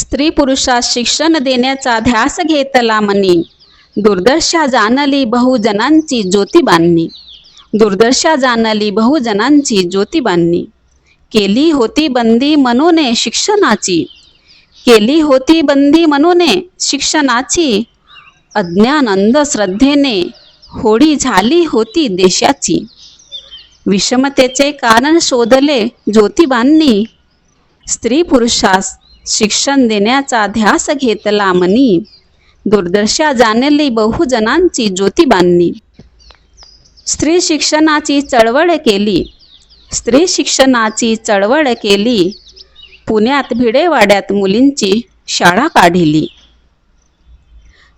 स्त्री पुरुषास शिक्षण देण्याचा ध्यास घेतला मनी, दुर्दशा जाणली बहुजनांची ज्योतिबांनी. दुर्दशा जाणली बहुजनांची ज्योतिबांनी. केली होती बंदी मनोने शिक्षणाची, केली होती बंदी मनोने शिक्षणाची. अज्ञान अंधश्रद्धेने होडी झाली होती देशाची. विषमतेचे कारण शोधले ज्योतिबांनी, स्त्री पुरुषास शिक्षण देण्याचा ध्यास घेतला मनी, दुर्दशा जाणली बहुजनांची ज्योतिबांनी. स्त्री शिक्षणाची चळवळ केली, स्त्री शिक्षणाची चळवळ केली. पुण्यात भिडेवाड्यात मुलींची शाळा काढली.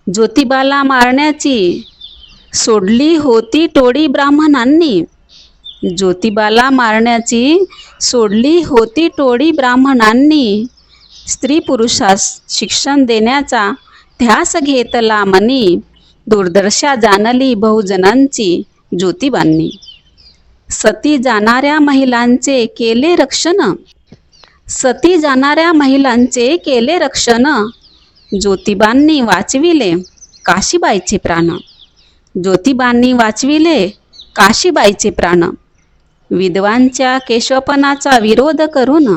ज्योतिबाला मारण्याची सोडली होती टोळी ब्राह्मणांनी, ज्योतिबाला मारण्याची सोडली होती टोळी ब्राह्मणांनी. स्त्री पुरुषास शिक्षण देण्याचा ध्यास घेतला मनी, दुर्दशा जाणली बहुजनांची ज्योतिबांनी. सती जाणाऱ्या महिलांचे केले रक्षण, सती जाणाऱ्या महिलांचे केले रक्षण. ज्योतिबांनी वाचविले काशीबाईचे प्राण, ज्योतिबांनी वाचविले काशीबाईचे प्राण. विधवांच्या केशवपणाचा विरोध करून,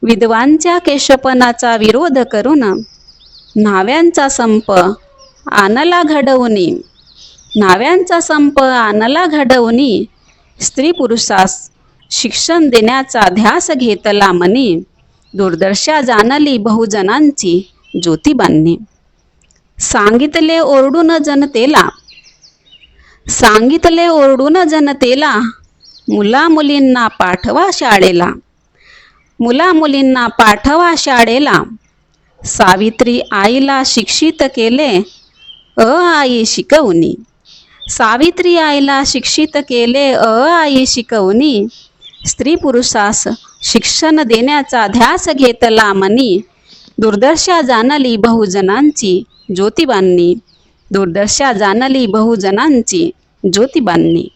विधवांच्या केशवपणाचा विरोध करून. न्हाव्यांचा संप आणला घडवूनी, न्हाव्यांचा संप आणला घडवूनी. स्त्री पुरुषास शिक्षण देण्याचा ध्यास घेतला मनी, दुर्दशा जाणली बहुजनांची ज्योतिबांनी. सांगितले ओरडून जनतेला, सांगितले ओरडून जनतेला. मुला मुलींना पाठवा शाळेला, मुला मुलींना पाठवा शाळेला. सावित्री आईला शिक्षित केले आई शिकवणी, सावित्री आईला शिक्षित केले आई शिकवणी. स्त्री पुरुषास शिक्षण देण्याचा ध्यास घेतला मनी, दुर्दशा जाणली बहुजनांची ज्योतिबांनी, दुर्दशा जाणली बहुजनांची ज्योतिबांनी.